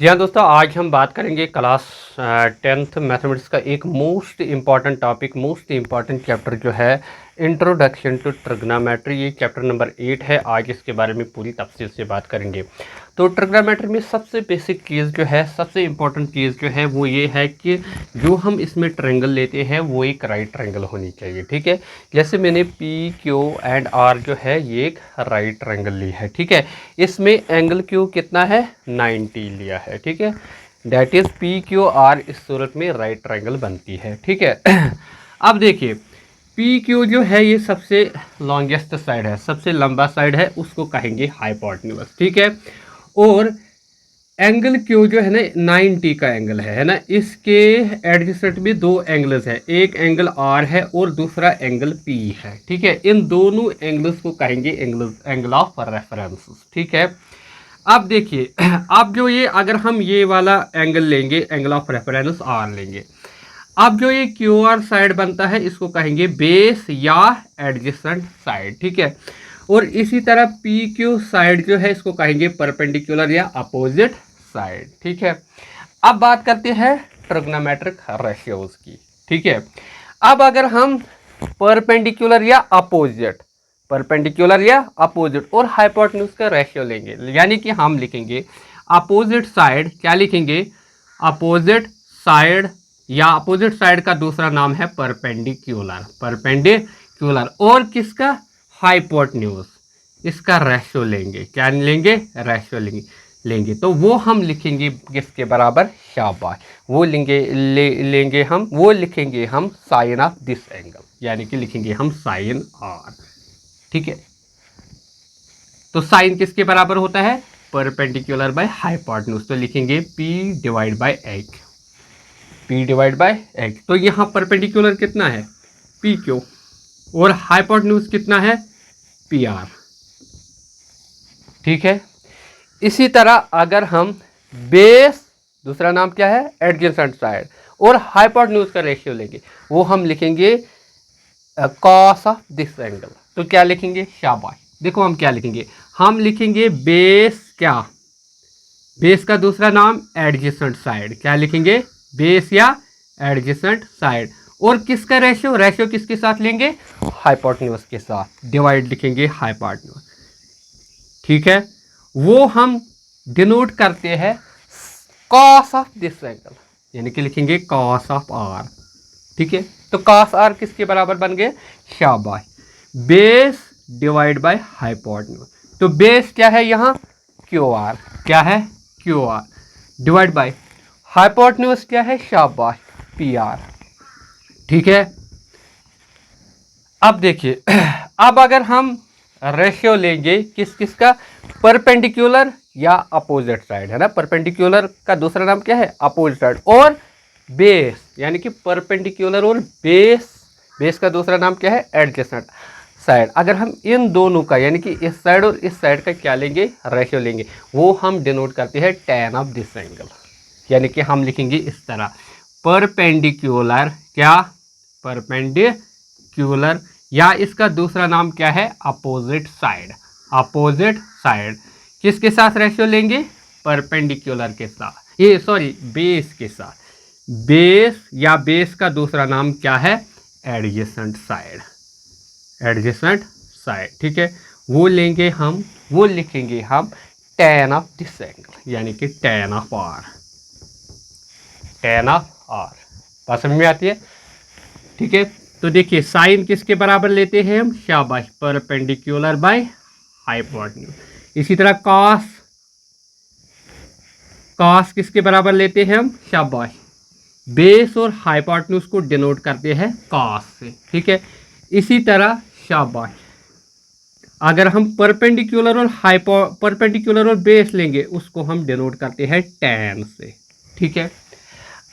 जी हाँ दोस्तों, आज हम बात करेंगे क्लास 10th मैथमेटिक्स का एक most important topic, most important chapter जो है इंट्रोडक्शन टू ट्रिग्नोमेट्री। ये चैप्टर नंबर 8 है। आज इसके बारे में पूरी तफसील से बात करेंगे। तो ट्रिग्नोमेट्री में सबसे बेसिक चीज़ जो है, सबसे इम्पॉर्टेंट चीज़ जो है वो ये है कि जो हम इसमें ट्रायंगल लेते हैं वो एक राइट ट्रायंगल होनी चाहिए। ठीक है, जैसे मैंने पी क्यू एंड आर जो है ये एक राइट ट्रायंगल ली है। ठीक है, इसमें एंगल क्यू कितना है, 90 लिया है। ठीक है, that is P Q R इस सूरत में राइट ट्रायंगल बनती है। ठीक है अब देखिए, पी क्यू जो है ये सबसे लॉन्गेस्ट साइड है, सबसे लंबा साइड है, उसको कहेंगे हाइपोटेन्यूज। ठीक है, और एंगल क्यू जो है ना 90 का एंगल है ना, इसके एडजेसेंट में दो एंगल्स है, एक एंगल आर है और दूसरा एंगल पी है। ठीक है, इन दोनों एंगल्स को कहेंगे एंगल ऑफ रेफरेंस। ठीक है, अब देखिए, अब जो ये अगर हम ये वाला एंगल लेंगे, एंगल ऑफ रेफरेंस आर लेंगे, अब जो ये क्यू आर साइड बनता है इसको कहेंगे बेस या एडजेसेंट साइड। ठीक है, और इसी तरह पी क्यू साइड जो है इसको कहेंगे परपेंडिकुलर या अपोजिट साइड। ठीक है, अब बात करते हैं ट्रिग्नोमेट्रिक रेशियोज की। ठीक है, अब अगर हम परपेंडिकुलर या अपोजिट और हाइपोटेन्यूज का रेशियो लेंगे, यानी कि हम लिखेंगे अपोजिट साइड, क्या लिखेंगे, अपोजिट साइड, या अपोजिट साइड का दूसरा नाम है परपेंडिकुलर, और किसका, हाइपोटेन्यूज, इसका रेशियो लेंगे, क्या लेंगे, रेशियो लेंगे तो वो हम लिखेंगे किसके बराबर, शाबाश, वो लेंगे हम साइन ऑफ दिस एंगल, यानी कि लिखेंगे हम साइन आर। ठीक है, तो साइन किसके बराबर होता है, परपेंडिकुलर बाय हाइपोटेन्यूज, तो लिखेंगे P डिवाइड बाय एच। तो यहाँ परपेंडिकुलर कितना है, पी क्यू, और हाइपोटेन्यूज कितना है, पी आर। ठीक है, इसी तरह अगर हम बेस, दूसरा नाम क्या है, एडजेसेंट साइड, और हाइपोटेन्यूज का रेशियो लेंगे, वो हम लिखेंगे कॉस ऑफ दिस एंगल। तो क्या लिखेंगे, शाबाश, देखो हम क्या लिखेंगे, हम लिखेंगे बेस, क्या, बेस का दूसरा नाम एडजेसेंट साइड, क्या लिखेंगे, बेस या एडजेसेंट साइड, और किसका रेशियो किसके साथ लेंगे, हाइपोटेन्यूज के साथ, डिवाइड लिखेंगे हाइपोटेन्यूज। ठीक है, वो हम डिनोट करते हैं कॉस ऑफ दिस एंगल, यानी कि लिखेंगे कॉस ऑफ आर। ठीक है, तो कॉस आर किसके बराबर बन गए, शाबाश, बेस डिवाइड बाय हाइपोटेन्यूज। तो बेस क्या है यहाँ, क्यू आर, क्या है, Q R, divide by hypotenuse क्या है, शाबाश, पी आर। ठीक है, अब देखिए, अब अगर हम रेशियो लेंगे किस का, परपेंडिकुलर या अपोजिट साइड, है ना, परपेंडिकुलर का दूसरा नाम क्या है, अपोजिट साइड, और बेस, यानी कि परपेंडिकुलर और बेस का दूसरा नाम क्या है, एडजेसेंट साइड। अगर हम इन दोनों का, यानी कि इस साइड और इस साइड का क्या लेंगे, रेशियो लेंगे, वो हम डिनोट करते हैं tan ऑफ दिस एंगल, यानी कि हम लिखेंगे इस तरह, परपेंडिकुलर, क्या, परपेंडिकुलर, या इसका दूसरा नाम क्या है, अपोजिट साइड किसके साथ रेशियो लेंगे, परपेंडिकुलर के साथ, ये सॉरी बेस के साथ, बेस या बेस का दूसरा नाम क्या है, एडजेसेंट साइड। ठीक है, वो लिखेंगे हम tan ऑफ दिस एंगल, यानी कि tan ऑफ आर। बात समझ में आती है। ठीक है, तो देखिए साइन किसके बराबर लेते हैं हम, शाबाश, परपेंडिकुलर बाय हाइपोटेन्यूज। इसी तरह कॉस किसके बराबर लेते हैं हम, शाबाश, बेस और हाइपोटेन्यूज को डिनोट करते हैं कॉस से। ठीक है, इसी तरह शाबाश, अगर हम परपेंडिकुलर और बेस लेंगे उसको हम डिनोट करते हैं tan से। ठीक है,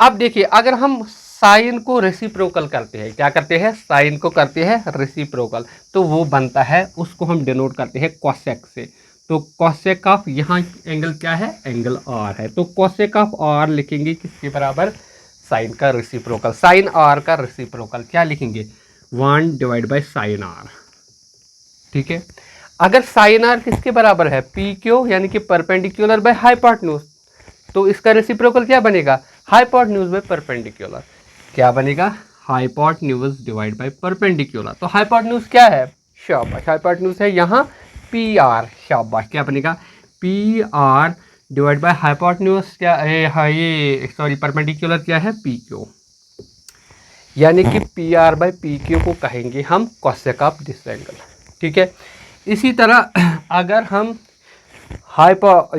अब देखिए, अगर हम साइन को रेसिप्रोकल करते हैं, क्या करते हैं, साइन को करते हैं रेसिप्रोकल, तो वो बनता है, उसको हम डिनोट करते हैं कोसेक से। तो कोसेक ऑफ, यहाँ एंगल क्या है, एंगल आर है, तो कोसेक ऑफ आर लिखेंगे किसके बराबर, साइन का रेसिप्रोकल, साइन आर का रेसिप्रोकल क्या लिखेंगे, 1 डिवाइड बाय साइन आर। ठीक है, अगर साइन आर किसके बराबर है, पी क्यू, यानी कि परपेंडिकुलर बाय हाइपोटेन्यूज, तो इसका रेसिप्रोकल क्या बनेगा, हाइपोटेन्यूज बाय परपेंडिकुलर। क्या बनेगा, हाइपोटेन्यूज डिवाइड बाय परपेंडिकुलर। तो हाइपोटेन्यूज क्या है, शाबाश, हाइपोटेन्यूज है यहाँ पी आर, शाबाश। क्या बनेगा, P R divide by hypotenuse क्या है, ये सॉरी परपेंडिकुलर क्या है, पी क्यू। यानी कि P R by P Q को कहेंगे हम कोसेक ऑफ दिस एंगल। ठीक है, इसी तरह अगर हम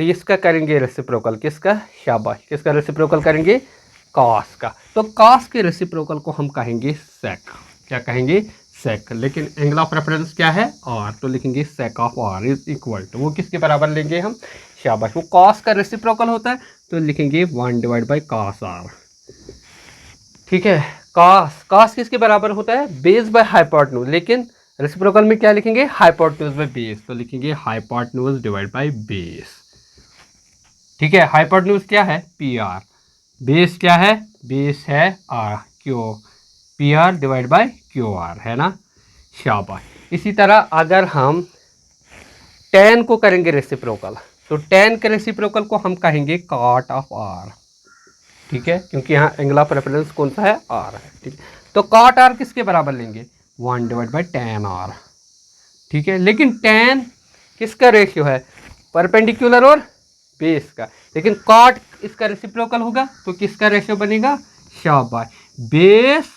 इसका करेंगे रेसिप्रोकल, किसका, शाबाश, किसका रेसिप्रोकल करेंगे, कॉस का। तो कॉस के रेसिप्रोकल को हम कहेंगे सेक। क्या कहेंगे, सेक। लेकिन एंगल ऑफ रेफरेंस क्या है, आर, तो लिखेंगे sec of R is equal to, वो किसके बराबर लेंगे हम, शाबाश, वो कॉस का रेसिप्रोकल होता है, तो लिखेंगे 1 डिवाइड बाई कॉस आर। ठीक है, कॉस, कॉस किसके बराबर होता है, बेस बाय हाइपोटेन्यूज, लेकिन रेसिप्रोकल में क्या लिखेंगे, हाइपोटेन्यूज बाय बेस, तो लिखेंगे हाइपोटेन्यूज डिवाइड बाय बेस। ठीक है, हाइपोटेन्यूज क्या है, पी आर, बेस क्या है, बेस है R Q, P R divide by Q R, है ना, शाबाश। इसी तरह अगर हम टेन को करेंगे रेसिप्रोकल, तो टेन के रेसिप्रोकल को हम कहेंगे कॉट ऑफ आर। ठीक है, क्योंकि यहाँ एंगल ऑफ रेफरेंस कौन सा है, आर है। ठीक है, तो कॉट आर किसके बराबर लेंगे, 1 डिवाइड बाई टेन आर। ठीक है, लेकिन टेन किसका रेशियो है, परपेंडिकुलर और बेस का, लेकिन कॉट इसका रेसिप्रोकल होगा, तो किसका रेशियो बनेगा, शाबाश, बेस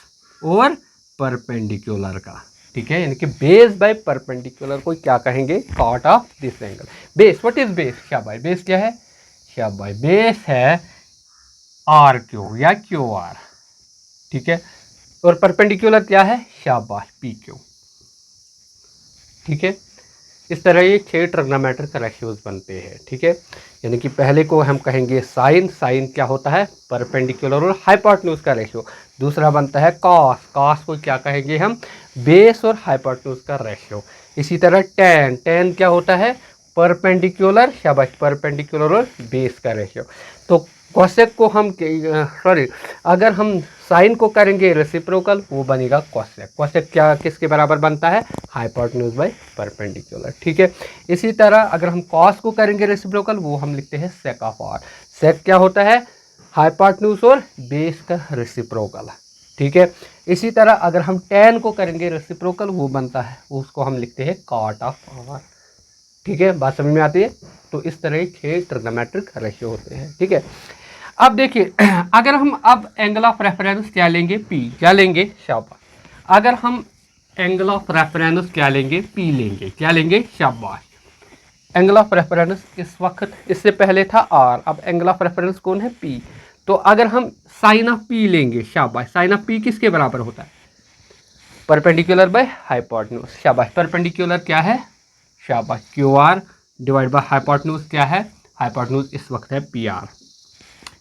और परपेंडिकुलर का। ठीक है, यानी कि बेस बाय परपेंडिकुलर को क्या कहेंगे, cot of this angle. Base, what is base, शाबाश, बेस क्या है, शाबाश, बेस है आर क्यू या क्यू आर। ठीक है, और परपेंडिकुलर क्या है, शाबाश, पी क्यू। ठीक है, इस तरह ये 6 ट्रिग्नोमेट्रिक रेशियोज बनते हैं। ठीक है, यानी कि पहले को हम कहेंगे साइन, साइन क्या होता है, परपेंडिकुलर और हाइपोटेन्यूज का रेशियो। दूसरा बनता है कॉस, कॉस को क्या कहेंगे हम, बेस और हाइपोटेन्यूज का रेशियो। इसी तरह टेन, टेन क्या होता है, परपेंडिकुलर, शाबाश, परपेंडिकुलर और बेस का रेशियो। तो कोसेक को हम सॉरी, अगर हम साइन को करेंगे रेसिप्रोकल, वो बनेगा कोसेक। कोसेक क्या किसके बराबर बनता है, हाइपोटेन्यूज बाय परपेंडिकुलर। ठीक है, इसी तरह अगर हम कॉस को करेंगे रेसिप्रोकल, वो हम लिखते हैं सेक ऑफ आर। सेक क्या होता है, हाइपोटेन्यूज और बेस का रेसिप्रोकल। ठीक है, इसी तरह अगर हम टेन को करेंगे रेसिप्रोकल, वो बनता है, उसको हम लिखते हैं कॉट ऑफ आर। ठीक है, बात समझ में आती है। तो इस तरह 6 ट्रिग्नोमेट्रिक रेशियो होते हैं। ठीक है, अब देखिए अगर हम अब एंगल ऑफ रेफरेंस क्या लेंगे, पी, क्या लेंगे, शाबाश। अगर हम एंगल ऑफ रेफरेंस क्या लेंगे, पी लेंगे, क्या लेंगे, शाबाश। एंगल ऑफ रेफरेंस इस वक्त, इससे पहले था आर, अब एंगल ऑफ रेफरेंस कौन है, पी। तो अगर हम साइन ऑफ पी लेंगे, शाबाश, साइन ऑफ पी किसके बराबर होता है, परपेंडिकुलर बाय हाइपोटेन्यूज, शाबाश, परपेंडिकुलर क्या है, शाबाश, Q R divide by hypotenuse क्या है, हाइपोटेन्यूज इस वक्त है पी आर।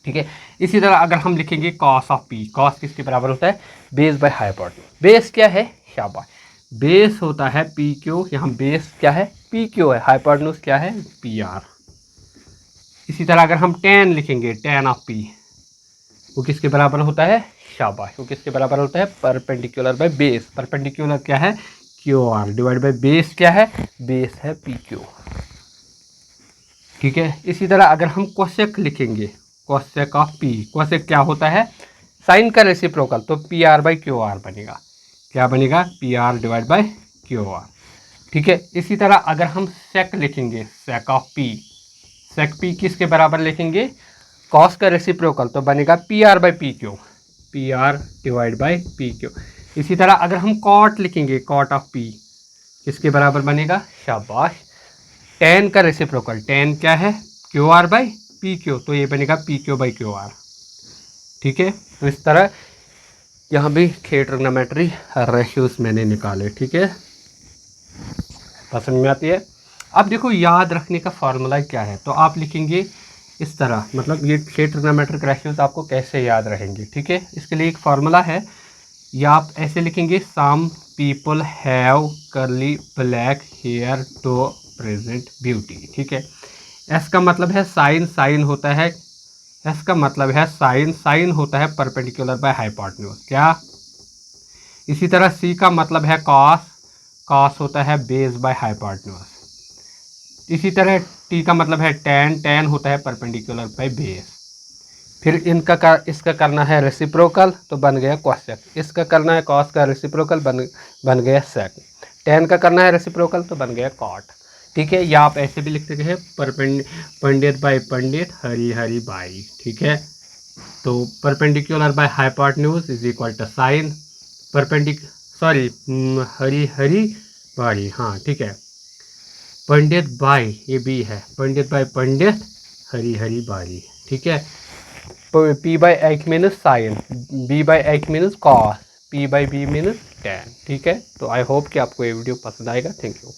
ठीक है, इसी तरह अगर हम लिखेंगे कॉस ऑफ पी, कॉस किसके बराबर होता है, बेस बाय हाइपोटेन्यूज। बेस क्या है, शाबाश, बेस होता है पी क्यू, यहाँ बेस क्या है, पी क्यू है, हाइपोटेन्यूज क्या है, पी आर। इसी तरह अगर हम टेन लिखेंगे, टेन ऑफ पी, वो किसके बराबर होता है, शाबाश, वो किसके बराबर होता है, परपेंडिकुलर बाय बेस, परपेंडिकुलर क्या है, Q R divide by base क्या है, बेस है पी क्यू। ठीक है, इसी तरह अगर हम कोसेक लिखेंगे, कोसेक ऑफ पी, कोसेक क्या होता है, साइन का रेसिप्रोकल, तो P R by Q R बनेगा, क्या बनेगा, P R divide by Q R. ठीक है, इसी तरह अगर हम सेक लिखेंगे, sec of P, sec P किसके बराबर लिखेंगे, कॉस का रेसिप्रोकल, तो बनेगा P R by P Q, P R divide by P Q. इसी तरह अगर हम कॉट लिखेंगे, कॉट ऑफ पी किसके बराबर बनेगा, शाबाश, टेन का रेसिप्रोकल, टेन क्या है, Q R by P Q, तो ये बनेगा P Q by Q R. ठीक है, तो इस तरह यहाँ भी 6 ट्रिग्नोमेट्री रेशियोज मैंने निकाले। ठीक है, पसंद में आती है। अब देखो याद रखने का फार्मूला क्या है, तो आप लिखेंगे इस तरह, मतलब ये 6 ट्रिग्नोमेट्रिक रेशियोज आपको कैसे याद रहेंगे। ठीक है, इसके लिए एक फार्मूला है, या आप ऐसे लिखेंगे, some people have curly black hair to present beauty. ठीक है, एस का मतलब है साइन, साइन होता है, एस का मतलब है साइन, साइन होता है परपेंडिकुलर बाय हाइपोटेन्यूज, क्या। इसी तरह सी का मतलब है कॉस, कॉस होता है बेस बाय हाइपोटेन्यूज। इसी तरह टी का मतलब है टेन, टेन होता है परपेंडिकुलर बाय बेस। फिर इसका करना है रेसिप्रोकल तो बन गया कॉसेक। इसका करना है कॉस का रेसिप्रोकल बन गया सेक। टेन का करना है रेसिप्रोकल तो बन गया कॉट। ठीक है, या आप ऐसे भी लिख सकते हैं पंडित बाई पंडित हरी हरी बाई। ठीक है, तो perpendicular by hypotenuse is equal to sine हरी हरी बाई। हाँ ठीक है, पंडित बाई ये बी है, पंडित बाई पंडित हरी हरी बाई। ठीक है, P by H means sine, B by H means cos, P by B means tan. ठीक है, तो आई होप कि आपको ये वीडियो पसंद आएगा। Thank you.